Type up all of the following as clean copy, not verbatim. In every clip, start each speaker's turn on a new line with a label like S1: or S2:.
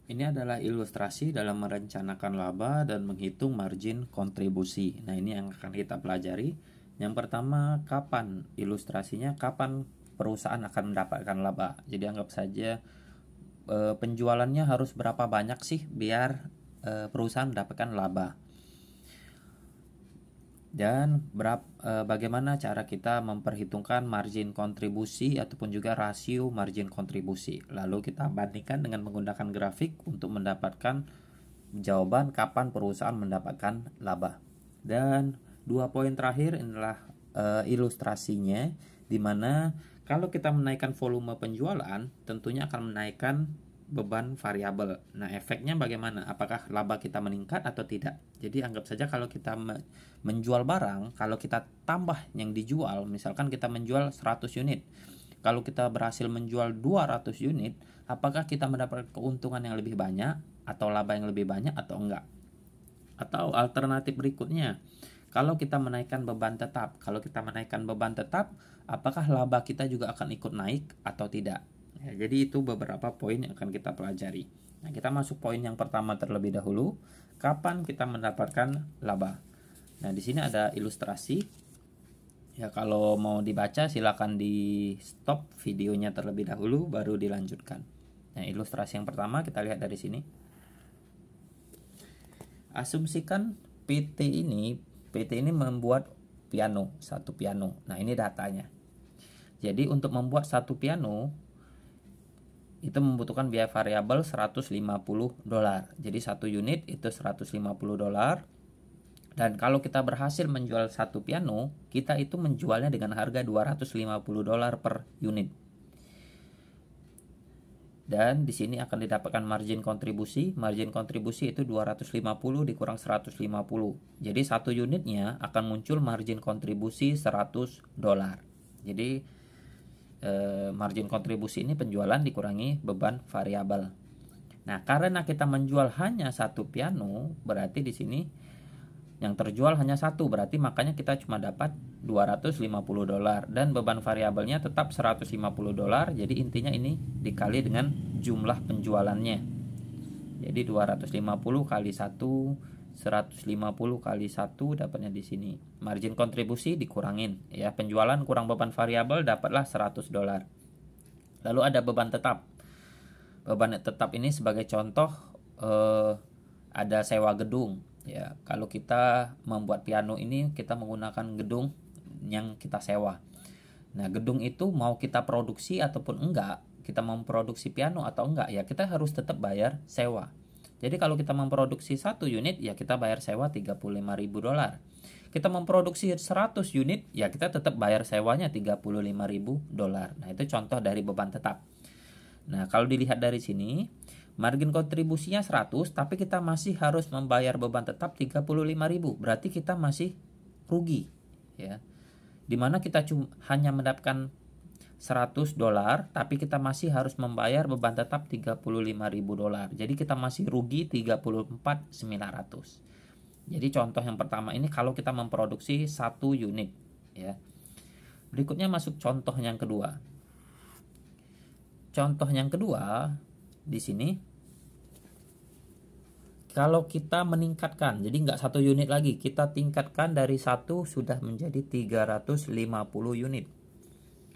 S1: Ini adalah ilustrasi dalam merencanakan laba dan menghitung margin kontribusi. Nah, ini yang akan kita pelajari. Yang pertama, kapan ilustrasinya, kapan perusahaan akan mendapatkan laba. Jadi anggap saja penjualannya harus berapa banyak sih biar perusahaan mendapatkan laba. Dan bagaimana cara kita memperhitungkan margin kontribusi ataupun juga rasio margin kontribusi. Lalu kita bandingkan dengan menggunakan grafik untuk mendapatkan jawaban kapan perusahaan mendapatkan laba. Dan 2 poin terakhir inilah ilustrasinya, di mana kalau kita menaikkan volume penjualan tentunya akan menaikkan beban variabel. Nah, efeknya bagaimana? Apakah laba kita meningkat atau tidak? Jadi anggap saja kalau kita menjual barang, kalau kita tambah yang dijual, misalkan kita menjual 100 unit. Kalau kita berhasil menjual 200 unit, apakah kita mendapat keuntungan yang lebih banyak atau laba yang lebih banyak atau enggak? Atau alternatif berikutnya, kalau kita menaikkan beban tetap, apakah laba kita juga akan ikut naik atau tidak? Ya, jadi itu beberapa poin yang akan kita pelajari. Nah, kita masuk poin yang pertama terlebih dahulu, kapan kita mendapatkan laba. Nah, di sini ada ilustrasi. Ya, kalau mau dibaca silakan di stop videonya terlebih dahulu baru dilanjutkan. Nah, ilustrasi yang pertama kita lihat dari sini. Asumsikan PT ini membuat satu piano. Nah, ini datanya. Jadi untuk membuat satu piano itu membutuhkan biaya variabel $150. Jadi satu unit itu $150. Dan kalau kita berhasil menjual satu piano, kita itu menjualnya dengan harga $250 per unit. Dan di sini akan didapatkan margin kontribusi. Margin kontribusi itu 250 dikurang 150. Jadi satu unitnya akan muncul margin kontribusi $100. Jadi margin kontribusi ini penjualan dikurangi beban variabel. Nah, karena kita menjual hanya satu piano, berarti di sini yang terjual hanya satu, berarti makanya kita cuma dapat $250 dan beban variabelnya tetap $150. Jadi intinya ini dikali dengan jumlah penjualannya. Jadi 250 kali 1, 150 kali 1 dapatnya di sini. Margin kontribusi dikurangin ya, penjualan kurang beban variabel dapatlah $100. Lalu ada beban tetap. Beban tetap ini sebagai contoh ada sewa gedung ya. Kalau kita membuat piano ini kita menggunakan gedung yang kita sewa. Nah, gedung itu mau kita produksi ataupun enggak, kita memproduksi piano atau enggak ya, kita harus tetap bayar sewa. Jadi kalau kita memproduksi 1 unit ya kita bayar sewa $35.000. Kita memproduksi 100 unit ya kita tetap bayar sewanya $35.000. Nah, itu contoh dari beban tetap. Nah, kalau dilihat dari sini, margin kontribusinya 100 tapi kita masih harus membayar beban tetap $35.000. Berarti kita masih rugi ya. Dimana kita hanya mendapatkan $100 tapi kita masih harus membayar beban tetap $35.000. Jadi kita masih rugi $34.900. Jadi contoh yang pertama ini kalau kita memproduksi 1 unit ya. Berikutnya masuk contoh yang kedua. Contoh yang kedua di sini, kalau kita meningkatkan, jadi nggak 1 unit lagi, kita tingkatkan dari 1 sudah menjadi 350 unit.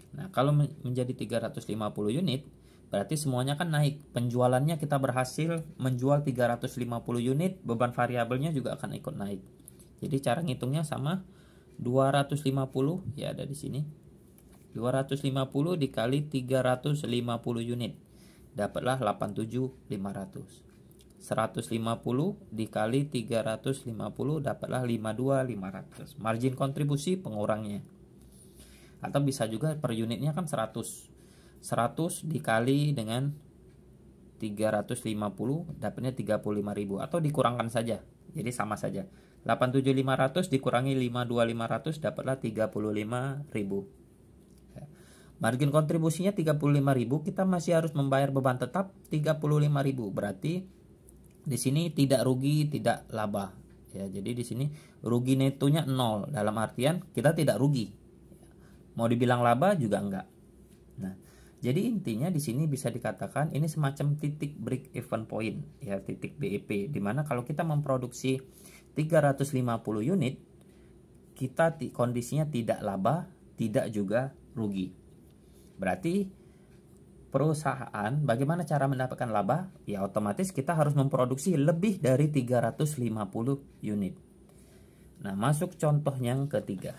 S1: Nah, kalau menjadi 350 unit, berarti semuanya kan naik. Penjualannya kita berhasil menjual 350 unit, beban variabelnya juga akan ikut naik. Jadi cara ngitungnya sama, 250 ya ada di sini. 250 dikali 350 unit. Dapatlah 87.500. 150 dikali 350 dapatlah 52.500. Margin kontribusi pengurangnya. Atau bisa juga per unitnya kan 100 dikali dengan 350 dapatnya 35.000 atau dikurangkan saja. Jadi sama saja. 87.500 dikurangi 52.500 dapatlah 35.000. Margin kontribusinya 35.000, kita masih harus membayar beban tetap 35.000. Berarti di sini tidak rugi, tidak laba. Ya, jadi di sini rugi netonya 0, dalam artian kita tidak rugi. Mau dibilang laba juga enggak. Nah, Jadi intinya di sini bisa dikatakan ini semacam titik break even point ya, titik BEP, dimana kalau kita memproduksi 350 unit, kita kondisinya tidak laba, tidak juga rugi. Berarti perusahaan bagaimana cara mendapatkan laba? Ya otomatis kita harus memproduksi lebih dari 350 unit. Nah, masuk contoh yang ketiga.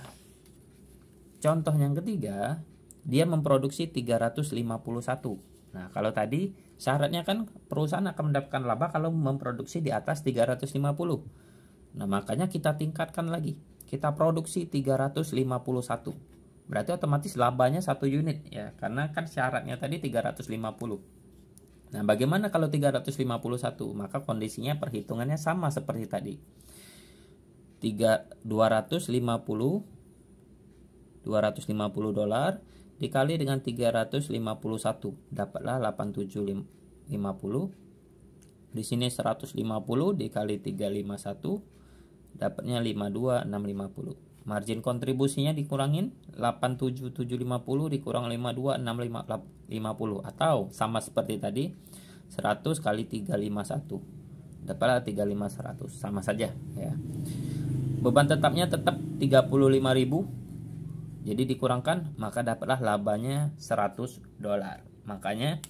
S1: Contoh yang ketiga, dia memproduksi 351. Nah, kalau tadi syaratnya kan perusahaan akan mendapatkan laba kalau memproduksi di atas 350. Nah, makanya kita tingkatkan lagi. Kita produksi 351. Berarti otomatis labanya 1 unit ya, karena kan syaratnya tadi 350. Nah, bagaimana kalau 351? Maka kondisinya perhitungannya sama seperti tadi. 250 dolar dikali dengan 351, dapatlah 8750. Di sini 150 dikali 351, dapatnya 52650. Margin kontribusinya dikurangin 87750 dikurang 52650, atau sama seperti tadi 100 kali 351, dapatlah 35100, sama saja ya. Beban tetapnya tetap 35.000. Jadi dikurangkan maka dapatlah labanya 100 dolar. Makanya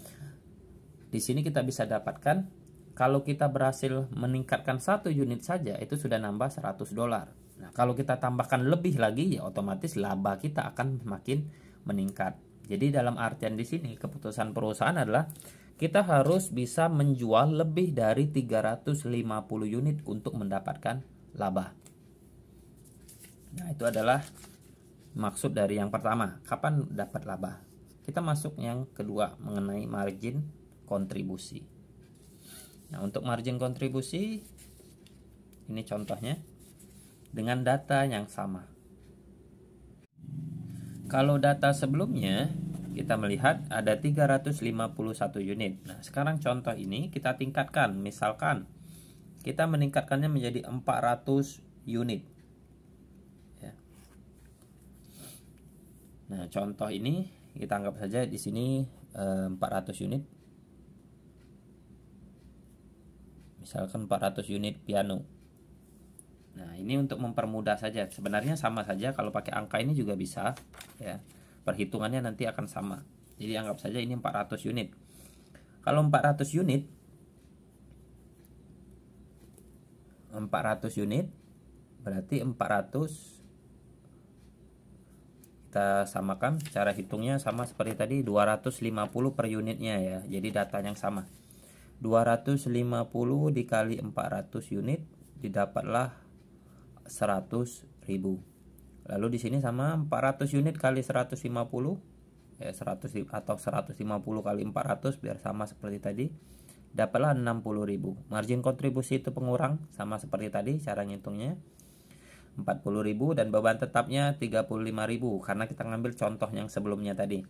S1: di sini kita bisa dapatkan kalau kita berhasil meningkatkan 1 unit saja itu sudah nambah 100 dolar. Nah, kalau kita tambahkan lebih lagi ya otomatis laba kita akan makin meningkat. Jadi dalam artian di sini keputusan perusahaan adalah kita harus bisa menjual lebih dari 350 unit untuk mendapatkan laba. Nah, itu adalah maksud dari yang pertama, kapan dapat laba. Kita masuk yang kedua mengenai margin kontribusi. Nah, untuk margin kontribusi ini contohnya dengan data yang sama. Kalau data sebelumnya kita melihat ada 351 unit. Nah, sekarang contoh ini kita tingkatkan. Misalkan kita meningkatkannya menjadi 400 unit. Nah, contoh ini kita anggap saja di sini 400 unit. Misalkan 400 unit piano. Nah, ini untuk mempermudah saja. Sebenarnya sama saja kalau pakai angka ini juga bisa ya. Perhitungannya nanti akan sama. Jadi anggap saja ini 400 unit. Kalau 400 unit 400 unit berarti 400, kita samakan, cara hitungnya sama seperti tadi, 250 per unitnya ya. Jadi data yang sama. 250 dikali 400 unit didapatlah 100.000. Lalu di sini sama 400 unit kali 150 ya, 100 atau 150 kali 400 biar sama seperti tadi, dapatlah 60.000. Margin kontribusi itu pengurang sama seperti tadi cara ngitungnya. 40.000 dan beban tetapnya 35.000 karena kita ngambil contoh yang sebelumnya tadi.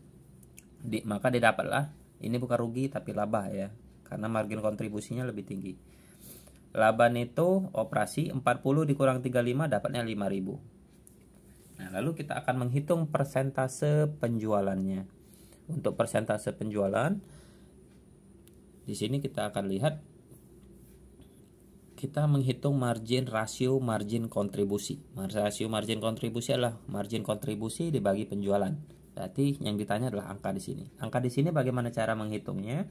S1: Maka didapatlah, ini bukan rugi tapi laba ya, karena margin kontribusinya lebih tinggi. Laba neto operasi 40 dikurang 35 dapatnya 5.000. Nah, lalu kita akan menghitung persentase penjualannya. Untuk persentase penjualan di sini kita akan lihat, kita menghitung rasio margin kontribusi. Rasio margin kontribusi adalah margin kontribusi dibagi penjualan. Berarti yang ditanya adalah angka di sini. Angka di sini bagaimana cara menghitungnya?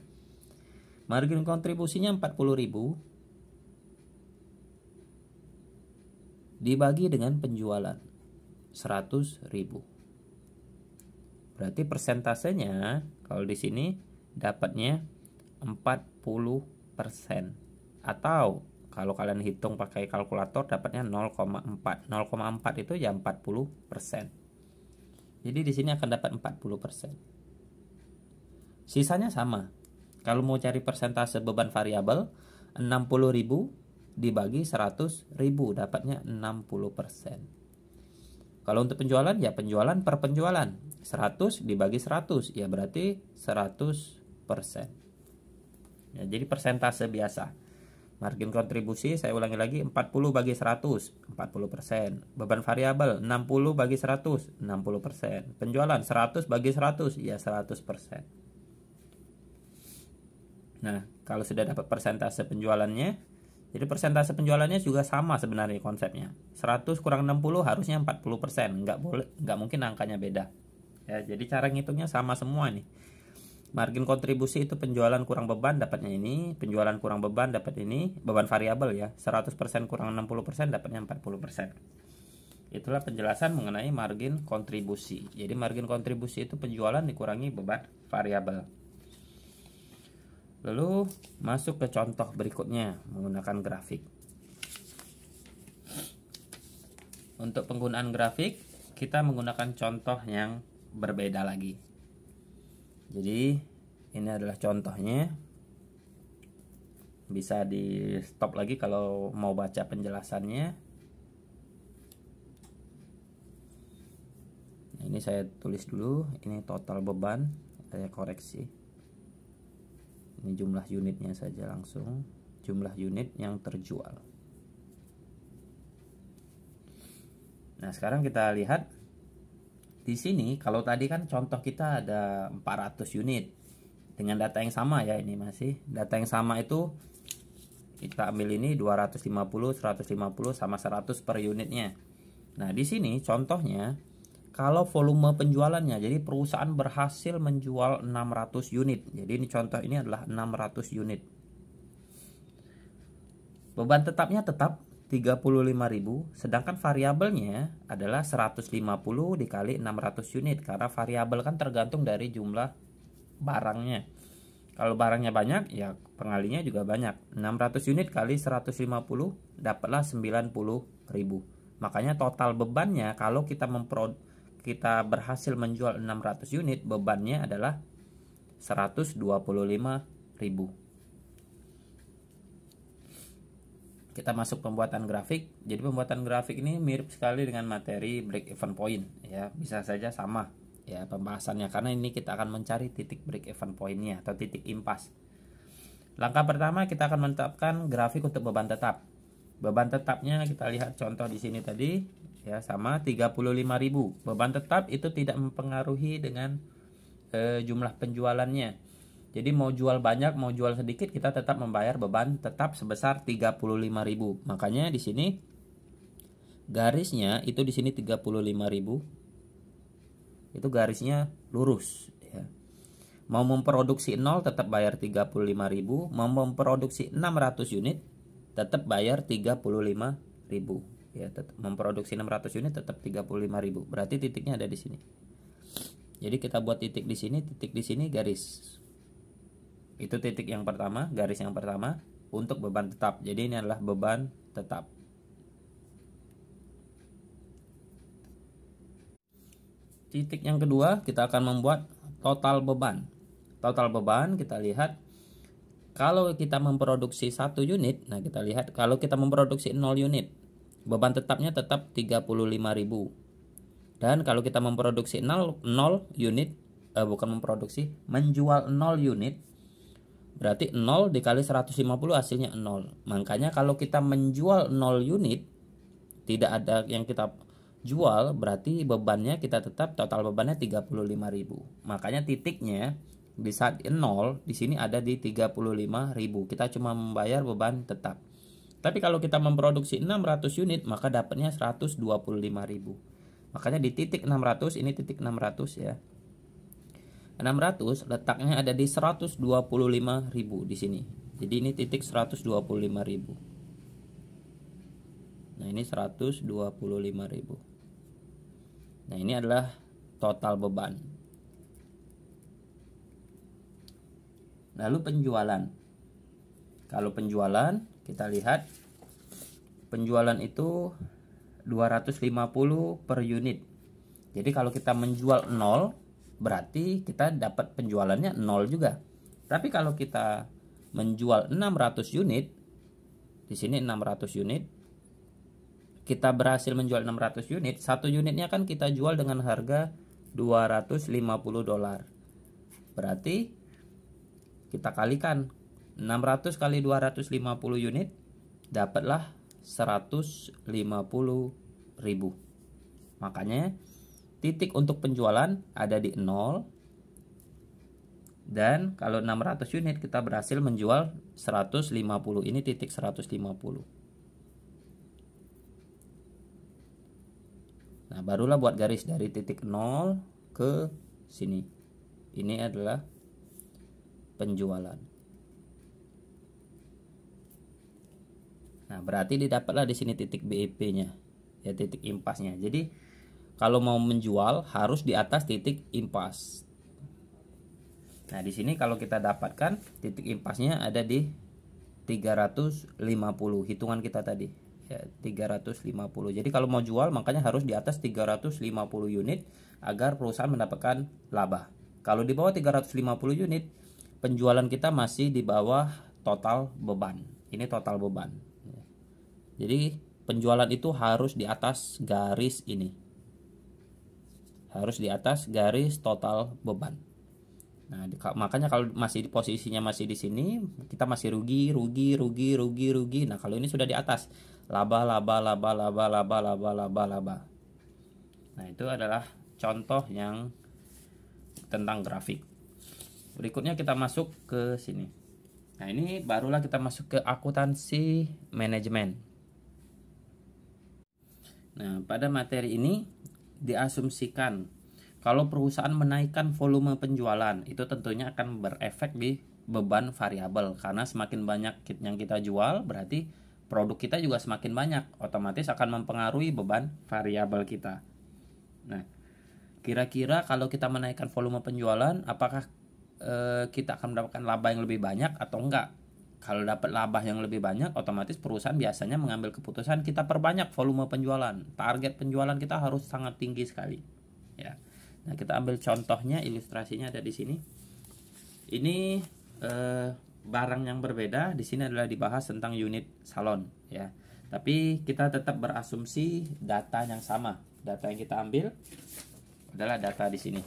S1: Margin kontribusinya 40.000 dibagi dengan penjualan 100.000. Berarti persentasenya kalau di sini dapatnya 40%. Atau kalau kalian hitung pakai kalkulator dapatnya 0,4. 0,4 itu ya 40%. Jadi di sini akan dapat 40%. Sisanya sama. Kalau mau cari persentase beban variabel, 60.000 dibagi 100.000 dapatnya 60%. Kalau untuk penjualan ya penjualan per penjualan. 100 dibagi 100 ya berarti 100%. Ya, jadi persentase biasa. Margin kontribusi saya ulangi lagi, 40 bagi 100 40%. Beban variabel 60 bagi 100 60%. Penjualan 100 bagi 100 ya 100%. Nah, kalau sudah dapat persentase penjualannya, jadi persentase penjualannya juga sama sebenarnya konsepnya. 100 kurang 60 harusnya 40%, nggak mungkin angkanya beda. Ya, jadi cara ngitungnya sama semua nih. Margin kontribusi itu penjualan kurang beban dapatnya ini, penjualan kurang beban dapat ini, beban variabel ya. 100% kurang 60% dapatnya 40%. Itulah penjelasan mengenai margin kontribusi. Jadi margin kontribusi itu penjualan dikurangi beban variabel. Lalu masuk ke contoh berikutnya menggunakan grafik. Untuk penggunaan grafik, kita menggunakan contoh yang berbeda lagi. Jadi ini adalah contohnya. Bisa di stop lagi kalau mau baca penjelasannya. Nah, ini saya tulis dulu. Ini total beban. Saya koreksi. Ini jumlah unitnya saja langsung. Jumlah unit yang terjual. Nah, sekarang kita lihat di sini. Kalau tadi kan contoh kita ada 400 unit dengan data yang sama ya, ini masih data yang sama itu kita ambil ini 250, 150 sama 100 per unitnya. Nah, di sini contohnya kalau volume penjualannya, jadi perusahaan berhasil menjual 600 unit. Jadi ini contoh ini adalah 600 unit. Beban tetapnya tetap 35.000, sedangkan variabelnya adalah 150 dikali 600 unit, karena variabel kan tergantung dari jumlah barangnya. Kalau barangnya banyak, ya pengalinya juga banyak. 600 unit kali 150 dapatlah 90.000. Makanya total bebannya kalau kita berhasil menjual 600 unit, bebannya adalah 125.000. Kita masuk pembuatan grafik. Jadi pembuatan grafik ini mirip sekali dengan materi break even point ya, bisa saja sama ya pembahasannya, karena ini kita akan mencari titik break even pointnya atau titik impas. Langkah pertama kita akan menetapkan grafik untuk beban tetap. Beban tetapnya kita lihat contoh di sini tadi ya, sama 35.000. Beban tetap itu tidak mempengaruhi dengan jumlah penjualannya. Jadi mau jual banyak mau jual sedikit kita tetap membayar beban tetap sebesar 35.000. Makanya di sini garisnya itu di sini 35.000. Itu garisnya lurus ya. Mau memproduksi 0 tetap bayar 35.000, mau memproduksi 600 unit tetap bayar 35.000 ya, tetap memproduksi 600 unit tetap 35.000. Berarti titiknya ada di sini. Jadi kita buat titik di sini, garis. Itu titik yang pertama, garis yang pertama untuk beban tetap. Jadi ini adalah beban tetap. Titik yang kedua kita akan membuat total beban. Total beban kita lihat kalau kita memproduksi 1 unit, nah kita lihat kalau kita memproduksi 0 unit, beban tetapnya tetap 35.000. Dan kalau kita memproduksi 0 unit, menjual 0 unit, berarti 0 dikali 150 hasilnya 0. Makanya kalau kita menjual 0 unit, tidak ada yang kita jual, berarti bebannya kita tetap total bebannya 35.000. Makanya titiknya di saat 0 di sini ada di 35.000. Kita cuma membayar beban tetap. Tapi kalau kita memproduksi 600 unit maka dapatnya 125.000. Makanya di titik 600, ini titik 600 ya. 600 letaknya ada di 125.000 di sini. Jadi ini titik 125.000. Nah, ini 125.000. Nah, ini adalah total beban. Lalu penjualan. Kalau penjualan, kita lihat penjualan itu 250 per unit. Jadi kalau kita menjual 0, berarti kita dapat penjualannya 0 juga. Tapi kalau kita menjual 600 unit, di sini 600 unit, kita berhasil menjual 600 unit, satu unitnya kan kita jual dengan harga $250. Berarti kita kalikan 600 kali 250 unit, dapatlah 150.000. Makanya titik untuk penjualan ada di 0, Dan kalau 600 unit kita berhasil menjual 150. Ini titik 150. Nah, barulah buat garis dari titik 0 ke sini. Ini adalah penjualan. Nah, berarti didapatlah di sini titik BEP-nya, ya, titik impasnya. Jadi kalau mau menjual harus di atas titik impas. Nah, di sini kalau kita dapatkan titik impasnya ada di 350 hitungan kita tadi. Ya, 350. Jadi kalau mau jual makanya harus di atas 350 unit agar perusahaan mendapatkan laba. Kalau di bawah 350 unit, penjualan kita masih di bawah total beban. Ini total beban. Jadi penjualan itu harus di atas garis ini. Harus di atas garis total beban. Nah, makanya kalau masih posisinya masih di sini, kita masih rugi. Nah, kalau ini sudah di atas, laba. Nah, itu adalah contoh yang tentang grafik. Berikutnya kita masuk ke sini. Nah, ini barulah kita masuk ke akuntansi manajemen. Nah, pada materi ini diasumsikan kalau perusahaan menaikkan volume penjualan, itu tentunya akan berefek di beban variabel. Karena semakin banyak yang kita jual, berarti produk kita juga semakin banyak. Otomatis akan mempengaruhi beban variabel kita. Nah, kira-kira kalau kita menaikkan volume penjualan, apakah kita akan mendapatkan laba yang lebih banyak atau enggak? Kalau dapat laba yang lebih banyak, otomatis perusahaan biasanya mengambil keputusan kita perbanyak volume penjualan. Target penjualan kita harus sangat tinggi sekali. Ya. Nah, kita ambil contohnya, ilustrasinya ada di sini. Ini barang yang berbeda. Di sini adalah dibahas tentang unit salon, ya. Tapi kita tetap berasumsi data yang sama. Data yang kita ambil adalah data di sini.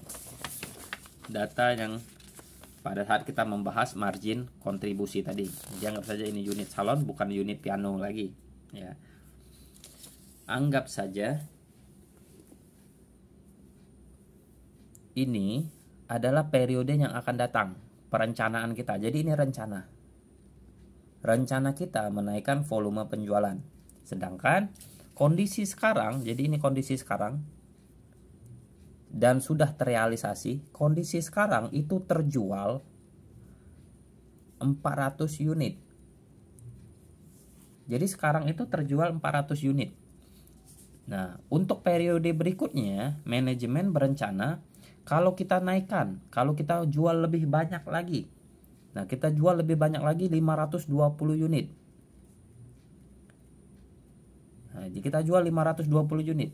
S1: Data yang pada saat kita membahas margin kontribusi tadi. Jadi anggap saja ini unit salon, bukan unit piano lagi, ya. Anggap saja ini adalah periode yang akan datang, perencanaan kita. Jadi ini rencana. Rencana kita menaikkan volume penjualan. Sedangkan kondisi sekarang, jadi ini kondisi sekarang dan sudah terrealisasi. Kondisi sekarang itu terjual 400 unit. Jadi sekarang itu terjual 400 unit. Nah, untuk periode berikutnya, manajemen berencana kalau kita naikkan, kalau kita jual lebih banyak lagi. Nah, kita jual lebih banyak lagi 520 unit. Nah, jadi kita jual 520 unit.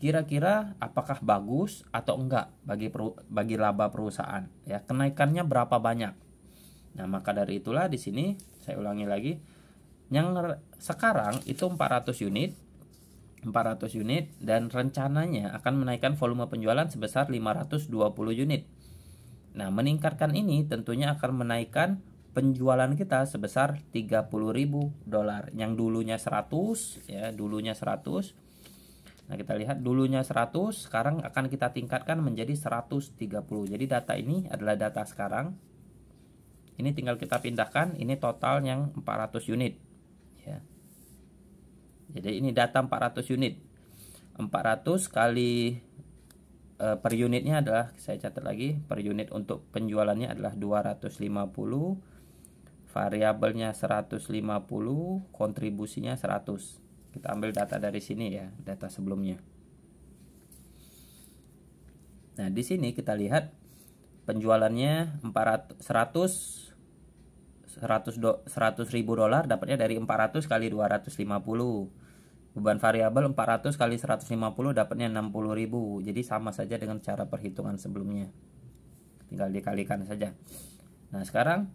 S1: Kira-kira apakah bagus atau enggak bagi laba perusahaan? Ya, kenaikannya berapa banyak? Nah, maka dari itulah di sini saya ulangi lagi. Yang sekarang itu 400 unit. 400 unit dan rencananya akan menaikkan volume penjualan sebesar 520 unit. Nah, meningkatkan ini tentunya akan menaikkan penjualan kita sebesar $30.000. Yang dulunya 100, ya, dulunya 100. Nah, kita lihat dulunya 100, sekarang akan kita tingkatkan menjadi 130. Jadi data ini adalah data sekarang. Ini tinggal kita pindahkan, ini total yang 400 unit, ya. Jadi ini data 400 unit. 400 kali per unitnya adalah, saya catat lagi, per unit untuk penjualannya adalah 250, variabelnya 150, kontribusinya 100. Kita ambil data dari sini, ya, data sebelumnya. Nah, di sini kita lihat penjualannya 100.000 dolar dapatnya dari 400 kali 250. Beban variabel 400 kali 150 dapatnya 60.000. Jadi sama saja dengan cara perhitungan sebelumnya. Tinggal dikalikan saja. Nah, sekarang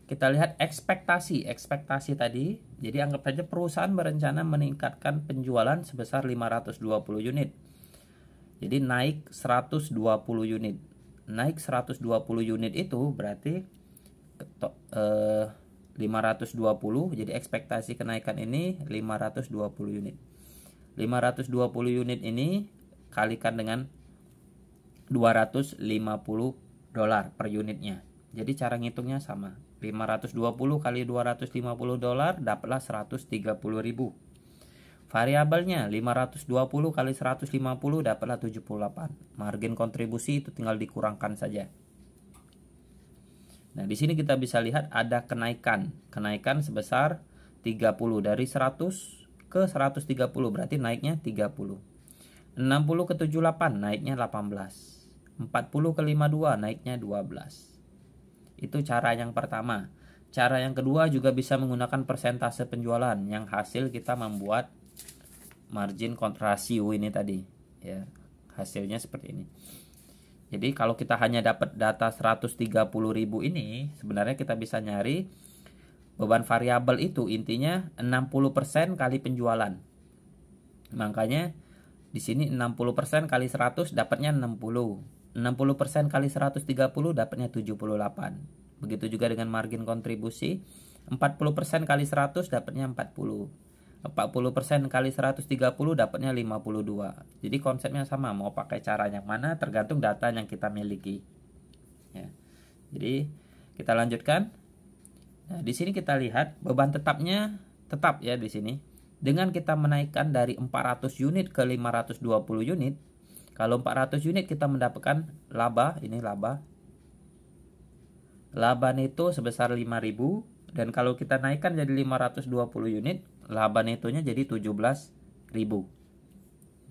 S1: kita lihat ekspektasi tadi. Jadi anggap saja perusahaan berencana meningkatkan penjualan sebesar 520 unit. Jadi naik 120 unit. Naik 120 unit itu berarti 520. Jadi ekspektasi kenaikan ini 520 unit. 520 unit ini kalikan dengan $250. dolar per unitnya. Jadi cara ngitungnya sama. 520 kali 250 dolar dapatlah 130.000. Variabelnya 520 kali 150 dapatlah 78. Margin kontribusi itu tinggal dikurangkan saja. Nah, di sini kita bisa lihat ada kenaikan. Kenaikan sebesar 30 dari 100 ke 130, berarti naiknya 30. 60 ke 78 naiknya 18. 40 ke 52 naiknya 12. Itu cara yang pertama. Cara yang kedua juga bisa menggunakan persentase penjualan yang hasil kita membuat margin rasio ini tadi ya. Hasilnya seperti ini. Jadi kalau kita hanya dapat data 130.000 ini, sebenarnya kita bisa nyari beban variabel itu intinya 60% kali penjualan. Makanya di sini 60% kali 100 dapatnya 60. 60% kali 130 dapatnya 78. Begitu juga dengan margin kontribusi. 40% kali 100 dapatnya 40. 40% kali 130 dapatnya 52. Jadi konsepnya sama, mau pakai cara yang mana tergantung data yang kita miliki. Ya. Jadi kita lanjutkan. Nah, di sini kita lihat beban tetapnya tetap ya di sini. Dengan kita menaikkan dari 400 unit ke 520 unit, kalau 400 unit kita mendapatkan laba, ini laba. Laba neto sebesar 5.000, dan kalau kita naikkan jadi 520 unit, laba netonya jadi 17.000.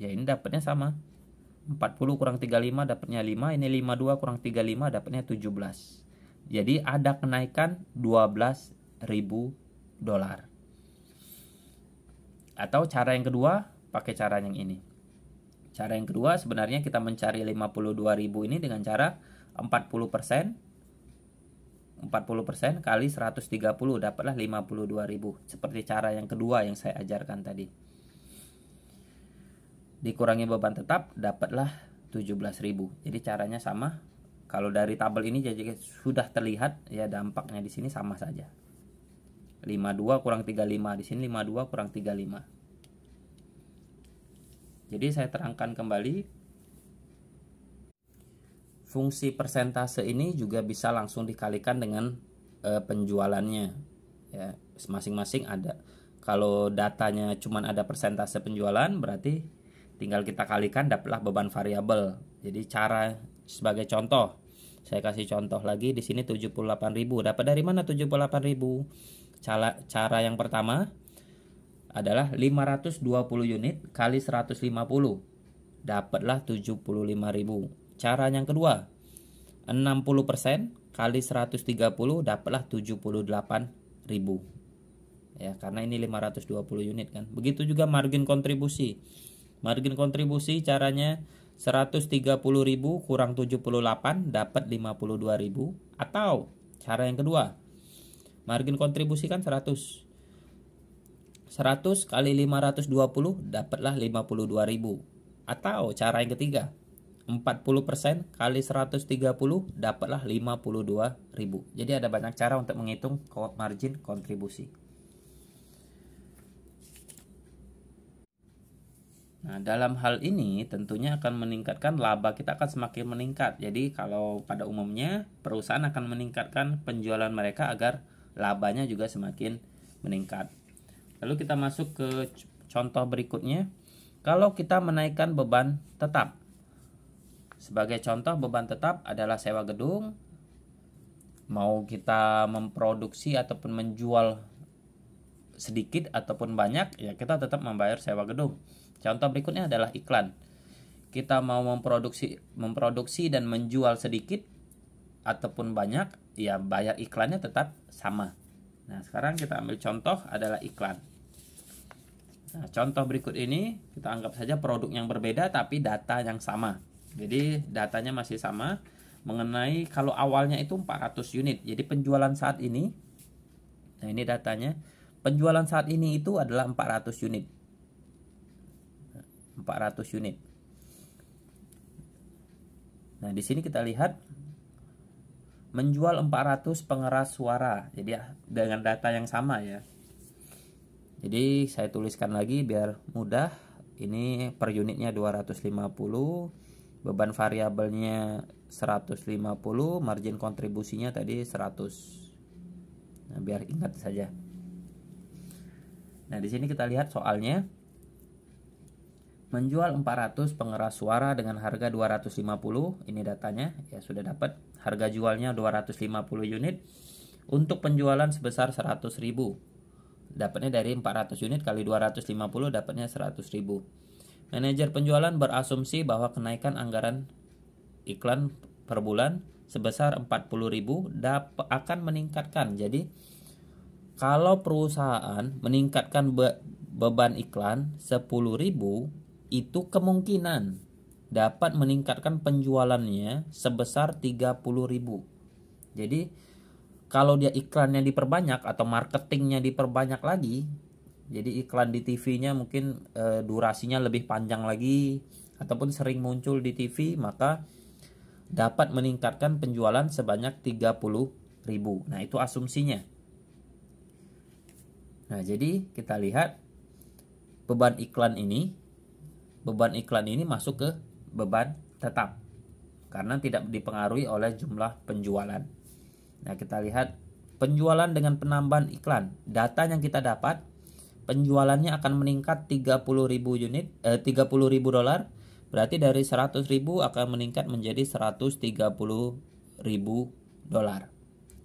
S1: Ya, ini dapatnya sama. 40 kurang 35 dapatnya 5, ini 52 kurang 35 dapatnya 17. Jadi ada kenaikan 12.000 dolar. Atau cara yang kedua, pakai cara yang ini. Cara yang kedua sebenarnya kita mencari 52.000 ini dengan cara 40%. 40% kali 130 dapatlah 52.000. Seperti cara yang kedua yang saya ajarkan tadi. Dikurangi beban tetap dapatlah 17.000. Jadi caranya sama. Kalau dari tabel ini jadi sudah terlihat ya dampaknya di sini sama saja. 52 kurang 35, di sini 52 kurang 35. Jadi saya terangkan kembali, fungsi persentase ini juga bisa langsung dikalikan dengan penjualannya. Ya, masing-masing ada. Kalau datanya cuma ada persentase penjualan, berarti tinggal kita kalikan dapatlah beban variabel. Jadi cara sebagai contoh, saya kasih contoh lagi di sini 78.000. Dapat dari mana 78.000? Cara yang pertama adalah 520 unit kali 150. Dapatlah 75.000. Cara yang kedua, 60% kali 130 dapatlah 78.000. Ya, karena ini 520 unit kan. Begitu juga margin kontribusi. Margin kontribusi caranya 130.000 kurang 78 dapat 52.000. Atau cara yang kedua, margin kontribusi kan 100. 100 kali 520 dapatlah 52.000. Atau cara yang ketiga, 40% kali 130 dapatlah 52.000. Jadi ada banyak cara untuk menghitung margin kontribusi. Nah, dalam hal ini tentunya akan meningkatkan laba kita akan semakin meningkat. Jadi kalau pada umumnya perusahaan akan meningkatkan penjualan mereka agar labanya juga semakin meningkat. Lalu kita masuk ke contoh berikutnya. Kalau kita menaikkan beban tetap. Sebagai contoh beban tetap adalah sewa gedung. Mau kita memproduksi ataupun menjual sedikit ataupun banyak, ya kita tetap membayar sewa gedung. Contoh berikutnya adalah iklan. Kita mau memproduksi dan menjual sedikit ataupun banyak, ya bayar iklannya tetap sama. Nah, sekarang kita ambil contoh adalah iklan. Nah, contoh berikut ini kita anggap saja produk yang berbeda tapi data yang sama. Jadi datanya masih sama mengenai kalau awalnya itu 400 unit. Jadi penjualan saat ini, nah ini datanya, penjualan saat ini itu adalah 400 unit. 400 unit. Nah, di sini kita lihat menjual 400 pengeras suara. Jadi dengan data yang sama ya. Jadi saya tuliskan lagi biar mudah. Ini per unitnya 250. beban variabelnya 150, margin kontribusinya tadi 100. Nah, biar ingat saja. Nah, di sini kita lihat soalnya. Menjual 400 pengeras suara dengan harga 250. Ini datanya, ya sudah dapat. Harga jualnya 250 unit. Untuk penjualan sebesar 100.000. Dapatnya dari 400 unit kali 250 dapatnya 100.000. Manajer penjualan berasumsi bahwa kenaikan anggaran iklan per bulan sebesar 40.000 akan meningkatkan. Jadi kalau perusahaan meningkatkan beban iklan 10.000, itu kemungkinan dapat meningkatkan penjualannya sebesar 30.000. Jadi kalau dia iklannya diperbanyak atau marketingnya diperbanyak lagi, jadi iklan di TV-nya mungkin durasinya lebih panjang lagi ataupun sering muncul di TV, maka dapat meningkatkan penjualan sebanyak 30.000. Nah, itu asumsinya. Nah, jadi kita lihat beban iklan ini masuk ke beban tetap karena tidak dipengaruhi oleh jumlah penjualan. Nah, kita lihat penjualan dengan penambahan iklan. Data yang kita dapat, penjualannya akan meningkat 30.000 unit, $30.000. Berarti dari 100.000 akan meningkat menjadi $130.000.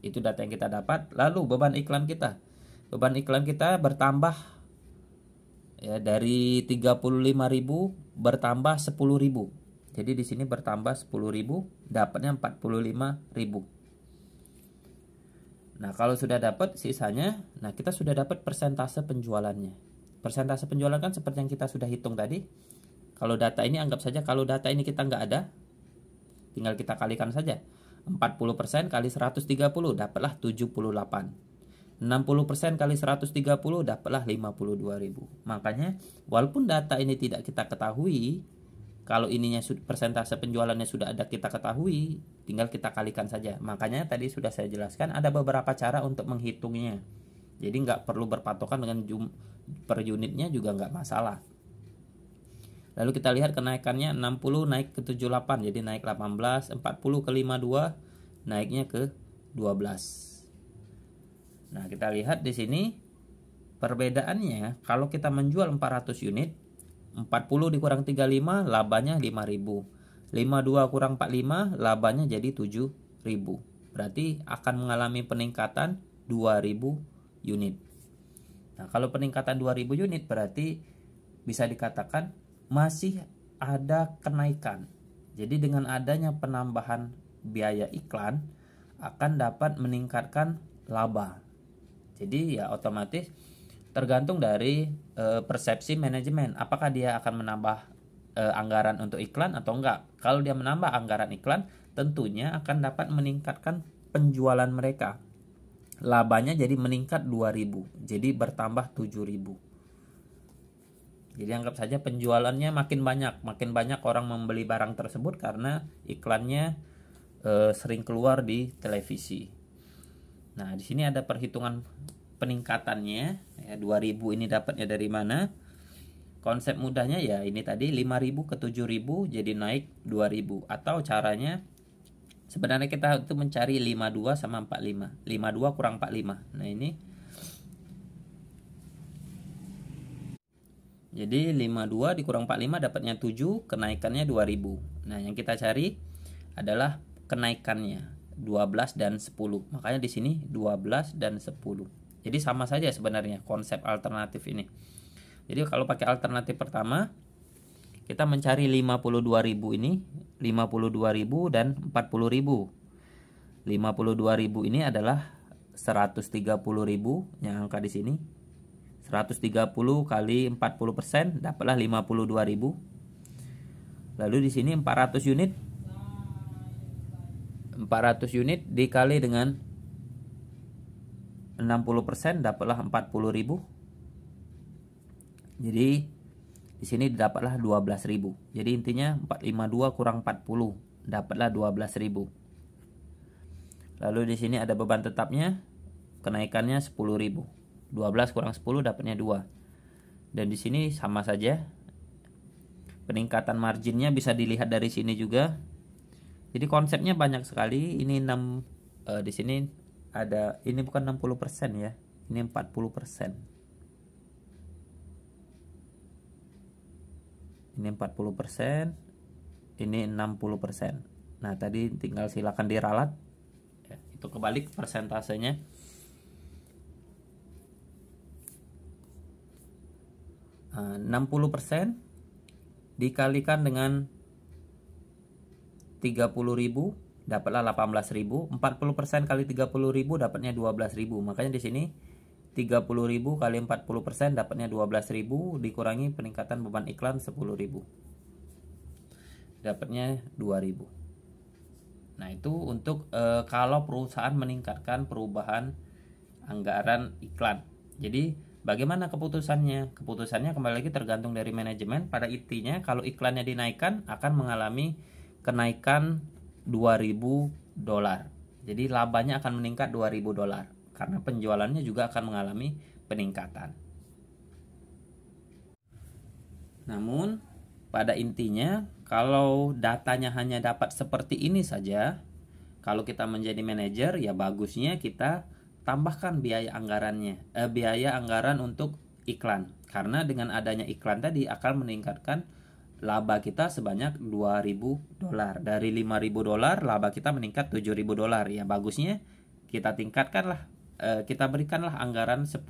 S1: Itu data yang kita dapat. Lalu beban iklan kita. Beban iklan kita bertambah ya, dari 35.000 bertambah 10.000. Jadi di sini bertambah 10.000, dapatnya 45.000. Nah, kalau sudah dapat sisanya, nah kita sudah dapat persentase penjualannya. Persentase penjualan kan seperti yang kita sudah hitung tadi. Kalau data ini anggap saja kalau data ini kita nggak ada, tinggal kita kalikan saja. 40% kali 130 dapatlah 78. 60% kali 130 dapatlah 52.000. Makanya walaupun data ini tidak kita ketahui, kalau ininya persentase penjualannya sudah ada kita ketahui, tinggal kita kalikan saja. Makanya tadi sudah saya jelaskan ada beberapa cara untuk menghitungnya. Jadi nggak perlu berpatokan dengan per unitnya juga nggak masalah. Lalu kita lihat kenaikannya 60 naik ke 78, jadi naik 18, 40 ke 52 naiknya ke 12. Nah, kita lihat di sini perbedaannya kalau kita menjual 400 unit, 40 dikurang 35 labanya 5.000. 52 kurang 45 labanya jadi 7.000. Berarti akan mengalami peningkatan 2.000 unit. Nah, kalau peningkatan 2.000 unit berarti bisa dikatakan masih ada kenaikan. Jadi dengan adanya penambahan biaya iklan akan dapat meningkatkan laba. Jadi ya otomatis tergantung dari persepsi manajemen. Apakah dia akan menambah anggaran untuk iklan atau enggak. Kalau dia menambah anggaran iklan, tentunya akan dapat meningkatkan penjualan mereka. Labanya jadi meningkat 2.000. Jadi bertambah 7.000. Jadi anggap saja penjualannya makin banyak orang membeli barang tersebut karena iklannya sering keluar di televisi. Nah, di sini ada perhitungan peningkatannya ya, 2.000 ini dapatnya dari mana? Konsep mudahnya ya ini tadi 5.000 ke 7.000 jadi naik 2.000. Atau caranya sebenarnya kita itu mencari 52 sama 45. 52 kurang 45. Nah, ini jadi 52 dikurang 45 dapatnya 7, kenaikannya 2.000. Nah, yang kita cari adalah kenaikannya 12 dan 10. Makanya di sini 12 dan 10. Jadi sama saja sebenarnya konsep alternatif ini. Jadi kalau pakai alternatif pertama, kita mencari 52.000 ini, 52.000 dan 40.000. 52.000 ini adalah 130.000 yang angka di sini. 130 kali 40% dapatlah 52.000. Lalu di sini 400 unit. 400 unit dikali dengan 60% dapatlah 40.000. Jadi di sini dapatlah 12.000. Jadi intinya 452 kurang 40 dapatlah 12.000. Lalu di sini ada beban tetapnya, kenaikannya 10.000. 12 kurang 10 dapatnya 2. Dan di sini sama saja. Peningkatan marginnya bisa dilihat dari sini juga. Jadi konsepnya banyak sekali. Ini 6 di sini ada, ini bukan 60% ya. Ini 40%. Ini 40%, ini 60%. Nah, tadi tinggal silakan diralat. Ya, itu kebalik persentasenya. 60% dikalikan dengan 30.000 dapatlah 18.000. 40% kali 30.000 dapatnya 12.000. Makanya di sini 30.000 kali 40% dapatnya 12.000 dikurangi peningkatan beban iklan 10.000. Dapatnya 2.000. Nah, itu untuk kalau perusahaan meningkatkan perubahan anggaran iklan. Jadi bagaimana keputusannya? Keputusannya kembali lagi tergantung dari manajemen. Pada intinya kalau iklannya dinaikkan akan mengalami kenaikan $2.000. Jadi labanya akan meningkat $2.000 karena penjualannya juga akan mengalami peningkatan. Namun pada intinya kalau datanya hanya dapat seperti ini saja, kalau kita menjadi manajer ya bagusnya kita tambahkan biaya anggaran untuk iklan. Karena dengan adanya iklan tadi akan meningkatkan laba kita sebanyak $2.000. Dari $5.000 laba kita meningkat $7.000. Ya bagusnya kita tingkatkanlah, kita berikanlah anggaran $10.000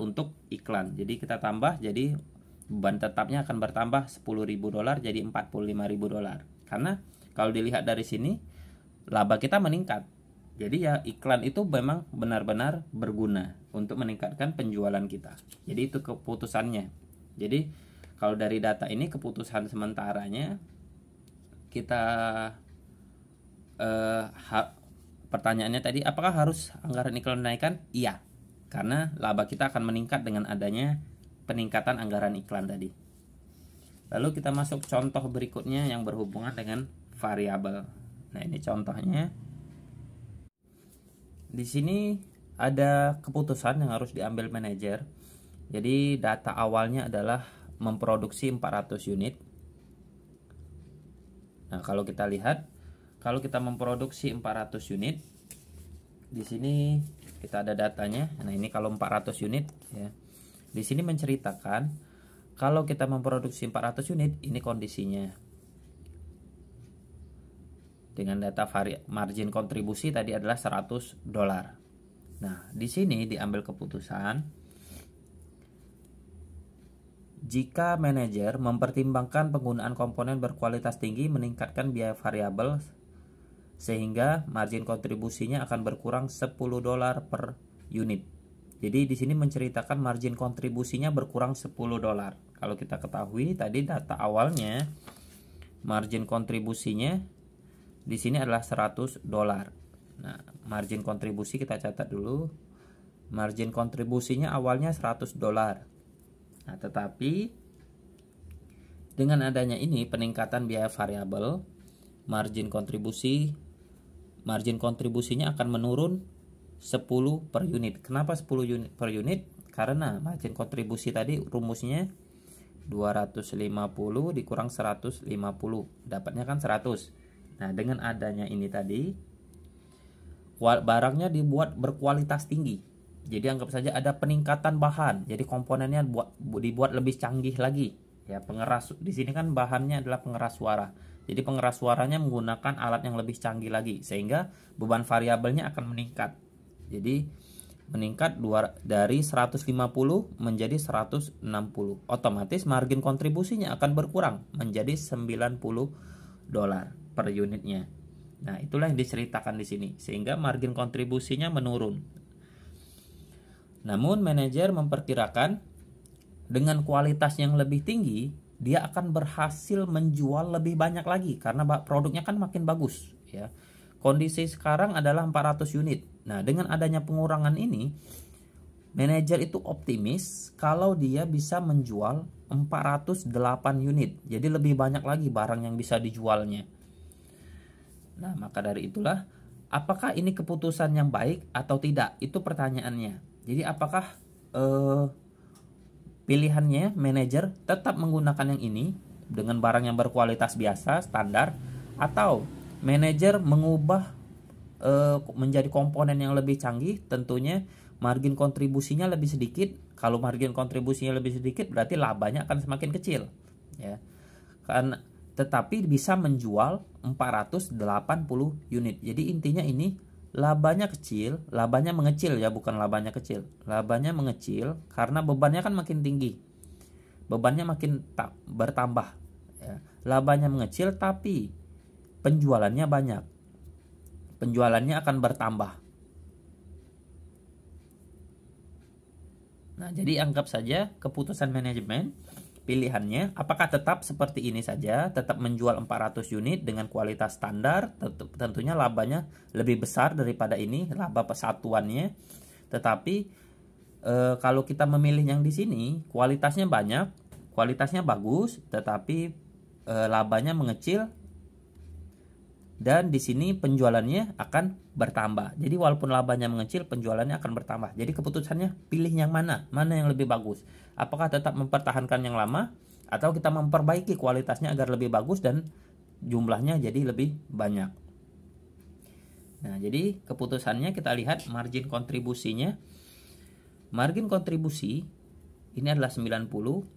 S1: untuk iklan. Jadi kita tambah, jadi beban tetapnya akan bertambah $10.000 jadi $45.000. Karena kalau dilihat dari sini laba kita meningkat. Jadi ya iklan itu memang benar-benar berguna untuk meningkatkan penjualan kita. Jadi itu keputusannya. Jadi kalau dari data ini keputusan sementaranya kita pertanyaannya tadi apakah harus anggaran iklan dinaikkan? Iya. Karena laba kita akan meningkat dengan adanya peningkatan anggaran iklan tadi. Lalu kita masuk contoh berikutnya yang berhubungan dengan variabel. Nah, ini contohnya. Di sini ada keputusan yang harus diambil manajer. Jadi data awalnya adalah memproduksi 400 unit. Nah, kalau kita lihat, kalau kita memproduksi 400 unit, di sini kita ada datanya. Nah, ini kalau 400 unit ya. Di sini menceritakan kalau kita memproduksi 400 unit, ini kondisinya. Dengan data margin kontribusi tadi adalah $100. Nah, di sini diambil keputusan jika manajer mempertimbangkan penggunaan komponen berkualitas tinggi meningkatkan biaya variabel sehingga margin kontribusinya akan berkurang $10 per unit. Jadi di sini menceritakan margin kontribusinya berkurang $10. Kalau kita ketahui tadi data awalnya margin kontribusinya di sini adalah $100. Nah, margin kontribusi kita catat dulu. Margin kontribusinya awalnya $100. Nah, tetapi dengan adanya ini peningkatan biaya variabel, margin kontribusinya akan menurun 10 per unit. Kenapa 10 unit per unit? Karena margin kontribusi tadi rumusnya 250 dikurang 150, dapatnya kan 100. Nah, dengan adanya ini tadi barangnya dibuat berkualitas tinggi. Jadi anggap saja ada peningkatan bahan. Jadi komponennya dibuat lebih canggih lagi. Ya, pengeras di sini kan bahannya adalah pengeras suara. Jadi pengeras suaranya menggunakan alat yang lebih canggih lagi sehingga beban variabelnya akan meningkat. Jadi meningkat dari 150 menjadi 160. Otomatis margin kontribusinya akan berkurang menjadi $90 per unitnya. Nah, itulah yang diceritakan di sini sehingga margin kontribusinya menurun. Namun manajer memperkirakan dengan kualitas yang lebih tinggi dia akan berhasil menjual lebih banyak lagi karena produknya kan makin bagus ya. Kondisi sekarang adalah 400 unit. Nah, dengan adanya pengurangan ini manajer itu optimis kalau dia bisa menjual 408 unit. Jadi lebih banyak lagi barang yang bisa dijualnya. Nah, maka dari itulah apakah ini keputusan yang baik atau tidak? Itu pertanyaannya. Jadi apakah pilihannya manajer tetap menggunakan yang ini dengan barang yang berkualitas biasa standar, atau manajer mengubah menjadi komponen yang lebih canggih. Tentunya margin kontribusinya lebih sedikit. Kalau margin kontribusinya lebih sedikit berarti labanya akan semakin kecil ya. Karena tetapi bisa menjual 480 unit. Jadi intinya ini labanya kecil, labanya mengecil ya, bukan labanya kecil. Labanya mengecil karena bebannya kan makin tinggi. Bebannya makin bertambah ya. Labanya mengecil tapi penjualannya banyak. Penjualannya akan bertambah. Nah, jadi anggap saja keputusan manajemen pilihannya apakah tetap seperti ini saja, tetap menjual 400 unit dengan kualitas standar, tentunya labanya lebih besar daripada ini, laba persatuannya. Tetapi kalau kita memilih yang di sini, kualitasnya banyak, kualitasnya bagus, tetapi labanya mengecil. Dan di sini penjualannya akan bertambah. Jadi walaupun labanya mengecil, penjualannya akan bertambah. Jadi keputusannya pilih yang mana yang lebih bagus. Apakah tetap mempertahankan yang lama atau kita memperbaiki kualitasnya agar lebih bagus dan jumlahnya jadi lebih banyak. Nah, jadi keputusannya kita lihat margin kontribusinya. Margin kontribusi ini adalah 90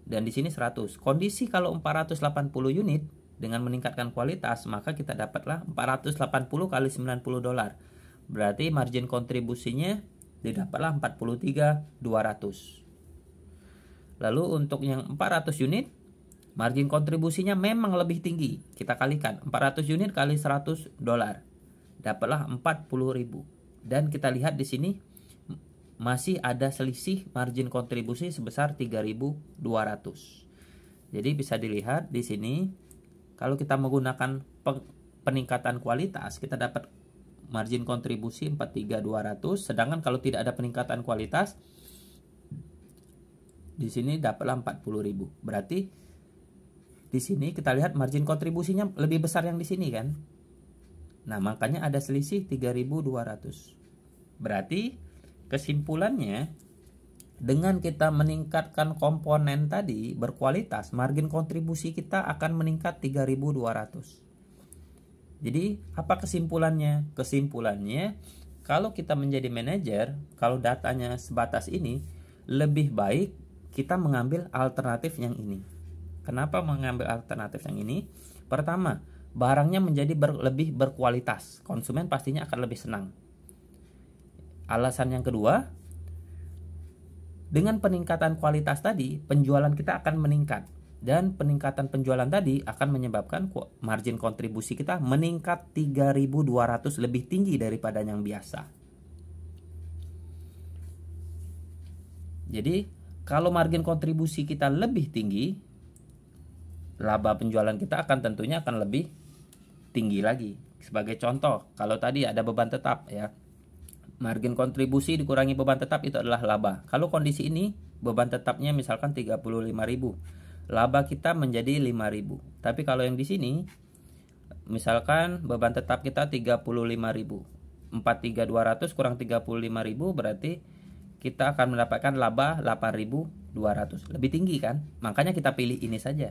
S1: dan di sini 100. Kondisi kalau 480 unit dengan meningkatkan kualitas, maka kita dapatlah 480 kali 90 dolar. Berarti margin kontribusinya didapatlah 43.200. Lalu untuk yang 400 unit, margin kontribusinya memang lebih tinggi. Kita kalikan 400 unit kali 100 dolar. Dapatlah 40.000. Dan kita lihat di sini masih ada selisih margin kontribusi sebesar 3.200. Jadi bisa dilihat di sini kalau kita menggunakan peningkatan kualitas, kita dapat margin kontribusi 43.200. Sedangkan kalau tidak ada peningkatan kualitas, di sini dapatlah 40.000. Berarti di sini kita lihat margin kontribusinya lebih besar yang di sini kan. Nah, makanya ada selisih 3.200. Berarti kesimpulannya, dengan kita meningkatkan komponen tadi berkualitas, margin kontribusi kita akan meningkat 3.200. Jadi apa kesimpulannya? Kesimpulannya, kalau kita menjadi manajer, kalau datanya sebatas ini, lebih baik kita mengambil alternatif yang ini. Kenapa mengambil alternatif yang ini? Pertama, barangnya menjadi lebih berkualitas. Konsumen pastinya akan lebih senang. Alasan yang kedua, dengan peningkatan kualitas tadi, penjualan kita akan meningkat. Dan peningkatan penjualan tadi akan menyebabkan margin kontribusi kita meningkat 3.200 lebih tinggi daripada yang biasa. Jadi, kalau margin kontribusi kita lebih tinggi, laba penjualan kita tentunya akan lebih tinggi lagi. Sebagai contoh, kalau tadi ada beban tetap ya, margin kontribusi dikurangi beban tetap itu adalah laba. Kalau kondisi ini beban tetapnya misalkan 35.000, laba kita menjadi 5.000. Tapi kalau yang di sini misalkan beban tetap kita 35.000, 43.200 kurang 35.000 berarti kita akan mendapatkan laba 8.200. Lebih tinggi kan? Makanya kita pilih ini saja.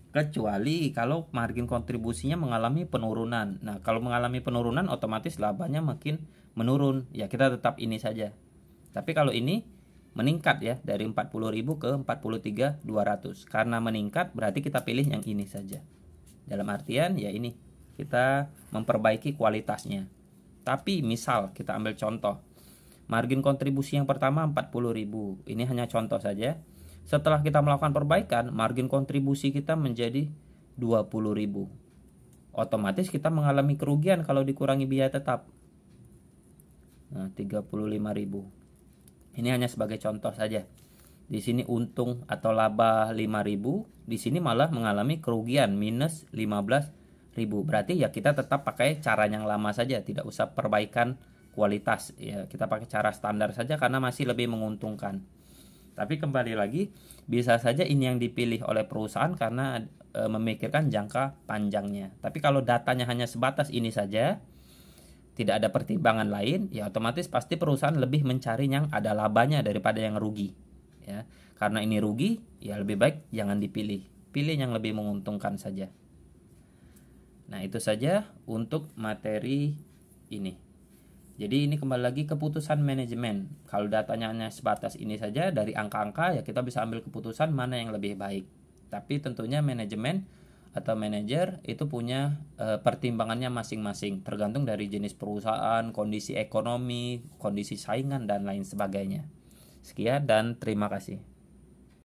S1: Kecuali kalau margin kontribusinya mengalami penurunan. Nah, kalau mengalami penurunan otomatis labanya makin menurun. Ya, kita tetap ini saja. Tapi kalau ini meningkat ya dari 40.000 ke 43.200. Karena meningkat berarti kita pilih yang ini saja. Dalam artian ya ini, kita memperbaiki kualitasnya. Tapi misal kita ambil contoh. Margin kontribusi yang pertama 40.000. Ini hanya contoh saja. Setelah kita melakukan perbaikan, margin kontribusi kita menjadi 20.000. Otomatis kita mengalami kerugian kalau dikurangi biaya tetap. Nah, 35.000. Ini hanya sebagai contoh saja. Di sini untung atau laba 5.000, di sini malah mengalami kerugian minus 15.000. Berarti ya kita tetap pakai cara yang lama saja, tidak usah perbaikan kualitas. Ya, kita pakai cara standar saja karena masih lebih menguntungkan. Tapi kembali lagi, bisa saja ini yang dipilih oleh perusahaan karena memikirkan jangka panjangnya. Tapi kalau datanya hanya sebatas ini saja, tidak ada pertimbangan lain, ya otomatis pasti perusahaan lebih mencari yang ada labanya daripada yang rugi. ya. Karena ini rugi, ya lebih baik jangan dipilih. Pilih yang lebih menguntungkan saja. Nah, itu saja untuk materi ini. Jadi ini kembali lagi keputusan manajemen. Kalau datanya hanya sebatas ini saja dari angka-angka, ya kita bisa ambil keputusan mana yang lebih baik. Tapi tentunya manajemen atau manajer itu punya pertimbangannya masing-masing, tergantung dari jenis perusahaan, kondisi ekonomi, kondisi saingan dan lain sebagainya. Sekian dan terima kasih.